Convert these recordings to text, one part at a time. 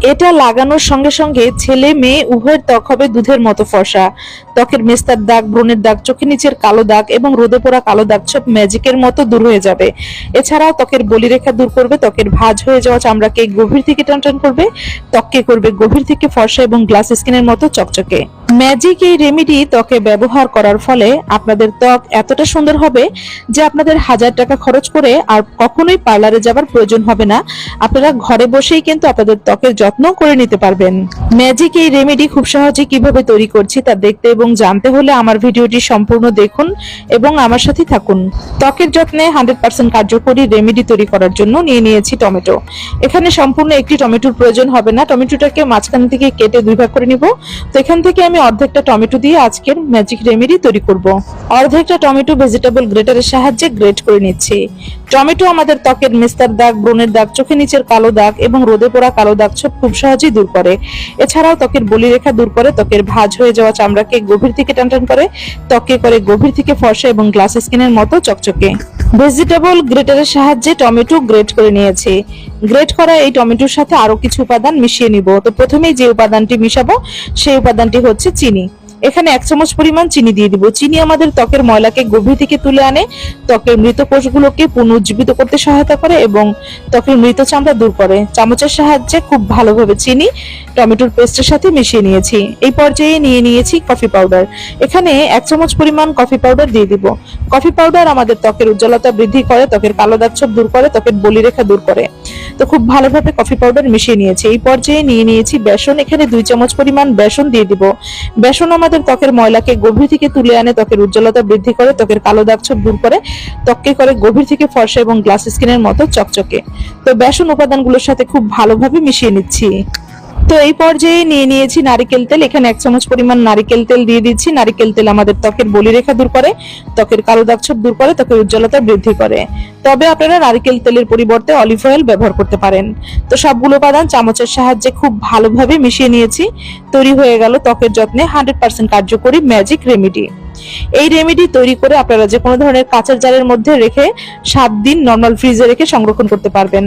এটা লাগানোর সঙ্গে সঙ্গে ছেলে মেয়ে উভয়ের ত্বক হবে দুধের মতো ফর্সা। ত্বকের মেস্তার দাগ, ব্রণের দাগ, চোখের নিচের কালো দাগ এবং রোদে পোড়া কালো দাগ সব ম্যাজিকের মতো দূর হয়ে যাবে। এছাড়াও ত্বকের বলিরেখা দূর করবে, ত্বকের ভাঁজ হয়ে যাওয়া চামড়াকে গভীর থেকে টানটান করবে, ত্বককে করবে গভীর থেকে ফর্সা এবং গ্লাস স্কিনের মতো চকচকে। ম্যাজিক এই রেমেডি ত্বকে ব্যবহার করার ফলে আপনাদের ত্বক এতটা সুন্দর হবে যে আপনাদের 1000 টাকা খরচ করে আর কখনোই পার্লারে যাবার প্রয়োজন হবে না। আপনারা ঘরে বসেই কিন্তু আপনাদের ত্বকের যত্ন করে নিতে পারবেন। ম্যাজিক এই রেমেডি খুব সহজে কিভাবে তৈরি করছি তা দেখতে এবং জানতে হলে আমার ভিডিওটি সম্পূর্ণ দেখুন এবং আমার সাথে থাকুন। ত্বকের যত্নে 100% কার্যকরী রেমেডি তৈরি করার জন্য নিয়ে নিয়েছি টমেটো। এখানে সম্পূর্ণ একটি টমেটোর প্রয়োজন হবে না, টমেটোটাকে মাঝখান থেকে কেটে 2 ভাগ করে নিব। তো এখান থেকে আমি অর্ধেকটা টমেটো দিয়ে আজকের ম্যাজিক রেমেডি তৈরি করব। অর্ধেকটা টমেটো ভেজিটেবল গ্রেটারের সাহায্যে গ্রেট করে নিচ্ছি। টমেটো আমাদের ত্বকের মেস্তার দাগ, ব্রণের দাগ, চোখের নিচের কালো দাগ এবং রোদে পোড়া কালো দাগ সব খুব সহজেই দূর করে। এছাড়াও ত্বকের বলিরেখা দূর করে, ত্বকের ভাঁজ হয়ে যাওয়া চামড়াকে গভীর থেকে টানটান করে, ত্বককে করে গভীর থেকে ফর্সা এবং গ্লাস স্কিনের মতো চকচকে। ভেজিটেবল গ্রেটারের সাহায্যে টমেটো গ্রেট করে নিয়েছি। গ্রেট করা এই টমেটোর সাথে আরো কিছু উপাদান মিশিয়ে নিব। তো প্রথমেই যে উপাদানটি মিশাবো সেই উপাদানটি হচ্ছে চিনি। এখানে 1 চামচ পরিমাণ চিনি দিয়ে দিব। চিনি আমাদের ত্বকের ময়লাকে গভীর থেকে তুলে আনে, ত্বকের মৃত কোষগুলোকে পুনরুজ্জীবিত করতে সহায়তা করে এবং ত্বকের মৃত চামড়া দূর করে। চামচের সাহায্যে খুব ভালোভাবে চিনি টমেটোর পেস্টের সাথে মিশিয়ে নিয়েছি। এই পর্যায়ে নিয়ে নিয়েছি কফি পাউডার। এখানে 1 চামচ পরিমাণ কফি পাউডার দিয়ে দিব। কফি পাউডার আমাদের ত্বকের উজ্জ্বলতা বৃদ্ধি করে, ত্বকের কালো দাগ ছোপ দূর করে, ত্বকের বলিরেখা দূর করে। তো খুব ভালোভাবে কফি পাউডার মিশিয়ে নিয়েছি। এই পর্যায়ে নিয়ে নিয়েছি বেসন। এখানে 2 চামচ পরিমাণ বেসন দিয়ে দিব। বেসন আমাদের ত্বকের ময়লাকে গভীর থেকে তুলে আনে, ত্বকের উজ্জ্বলতা বৃদ্ধি করে, ত্বকের কালো দাগ ছোপ দূর করে, ত্বককে করে গভীর থেকে ফর্সা এবং গ্লাস স্কিনের মতো চকচকে। তো বেসন উপাদানগুলোর সাথে খুব ভালোভাবে মিশিয়ে নিচ্ছি। তো এই পর্যায়ে নিয়ে নিয়েছি নারিকেল তেল। এখানে 1 চামচ পরিমাণ নারিকেল তেল দিয়ে দিচ্ছি। নারিকেল তেল আমাদের ত্বকের বলিরেখা দূর করে, ত্বকের কালো দাগ ছোপ দূর করে, ত্বকের উজ্জ্বলতা বৃদ্ধি করে। তবে আপনারা নারিকেল তেলের পরিবর্তে অলিভ অয়েল ব্যবহার করতে পারেন। তো সবগুলো উপাদান চামচের সাহায্যে খুব ভালোভাবে মিশিয়ে নিয়েছি। তৈরি হয়ে গেল ত্বকের যত্নে 100% কার্যকরী ম্যাজিক রেমেডি। এই রেমেডি তৈরি করে আপনারা যে কোনো ধরনের কাঁচের জারের মধ্যে রেখে 7 দিন নরমাল ফ্রিজে রেখে সংরক্ষণ করতে পারবেন।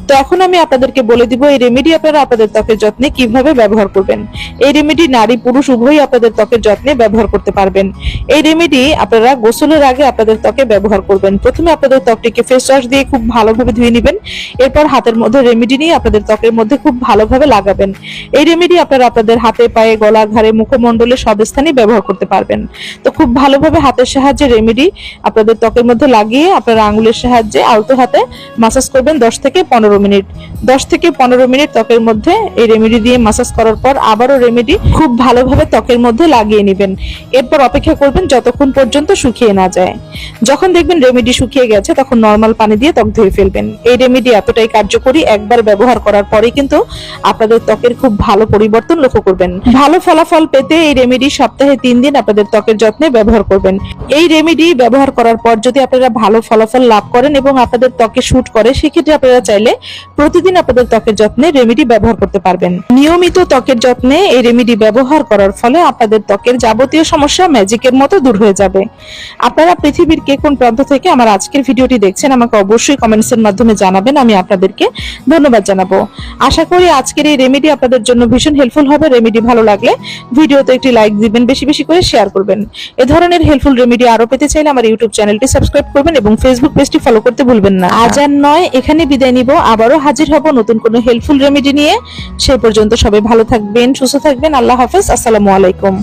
তো এখন আমি আপনাদেরকে বলে দিব এই রেমেডি আপনারা আপনাদের ত্বকের যত্নে কিভাবে ব্যবহার করবেন। এই রেমেডি নারী পুরুষ উভয়ই আপনাদের ত্বকের যত্নে ব্যবহার করতে পারবেন। এই রেমেডি আপনারা গোসলের আগে আপনাদের ত্বকে ব্যবহার করবেন। প্রথমে আপনাদের ত্বকটিকে ফেস ওয়াশ দিয়ে খুব ভালোভাবে ধুয়ে নেবেন। এরপর হাতের মধ্যে রেমেডি নিয়ে আপনাদের ত্বকের মধ্যে খুব ভালোভাবে লাগাবেন। এই রেমেডি আপনারা আপনাদের হাতে, পায়ে, গলা, ঘাড়ে, মুখমণ্ডলে সব স্থানেই ব্যবহার করতে পারবেন। তো খুব ভালোভাবে হাতের সাহায্যে রেমেডি আপনাদের ত্বকের মধ্যে লাগিয়ে আপনারা আঙ্গুলের সাহায্যে আলতো হাতে মাসাজ করবেন 10 থেকে 15 মিনিট। 10 থেকে 15 মিনিট ত্বকের মধ্যে এই রেমেডি দিয়ে মাসাজ করার পর আবারও রেমেডি খুব ভালোভাবে ত্বকের মধ্যে লাগিয়ে নেবেন। এরপর অপেক্ষা করবেন যতক্ষণ পর্যন্ত শুকিয়ে না যায়। যখন দেখবেন রেমেডি শুকিয়ে গেছে তখন নরমাল পানি দিয়ে ত্বক ধুয়ে ফেলবেন। এই রেমেডি এতটাই কার্যকরী, একবার ব্যবহার করার পরেই কিন্তু আপনাদের ত্বকের খুব ভালো পরিবর্তন লক্ষ্য করবেন। ভালো ফলাফল পেতে এই রেমেডি সপ্তাহে 3 দিন আপনাদের ত্বকের যত্নে ব্যবহার করবেন। এই রেমেডি ব্যবহার করার পর যদি আপনারা ভালো ফলাফল লাভ করেন এবং আপনাদের ত্বকে শুট করে, সেক্ষেত্রে আপনারা চাইলে প্রতিদিন আপনাদের ত্বকের যত্নে রেমেডি ব্যবহার করতে পারবেন। নিয়মিত ত্বকের যত্নে এই রেমেডি ব্যবহার করার ফলে আপনাদের ত্বকের যাবতীয় সমস্যা ম্যাজিকের মতো দূর হয়ে যাবে। আপনারা পৃথিবীর কে কোন প্রান্ত থেকে আমার আজকের ভিডিওটি দেখছেন আমাকে অবশ্যই কমেন্টসের মাধ্যমে জানাবেন, আমি আপনাদেরকে ধন্যবাদ জানাবো। আশা করি আজকের এই রেমেডি আপনাদের জন্য ভীষণ হেল্পফুল হবে। রেমেডি ভালো লাগলে ভিডিওতে একটি লাইক দিবেন, বেশি বেশি করে শেয়ার করবেন। এ ধরনের হেল্পফুল রেমেডি আরো পেতে চাইলে আমার ইউটিউব চ্যানেলটি সাবস্ক্রাইব করবেন এবং ফেসবুক পেজটি ফলো করতে ভুলবেন না। আজ আর নয়, এখানে বিদায় নিব। আবারও হাজির হব নতুন কোনো হেল্পফুল রেমেডি নিয়ে। সেই পর্যন্ত সবাই ভালো থাকবেন, সুস্থ থাকবেন। আল্লাহ হাফেজ। আসসালামু আলাইকুম।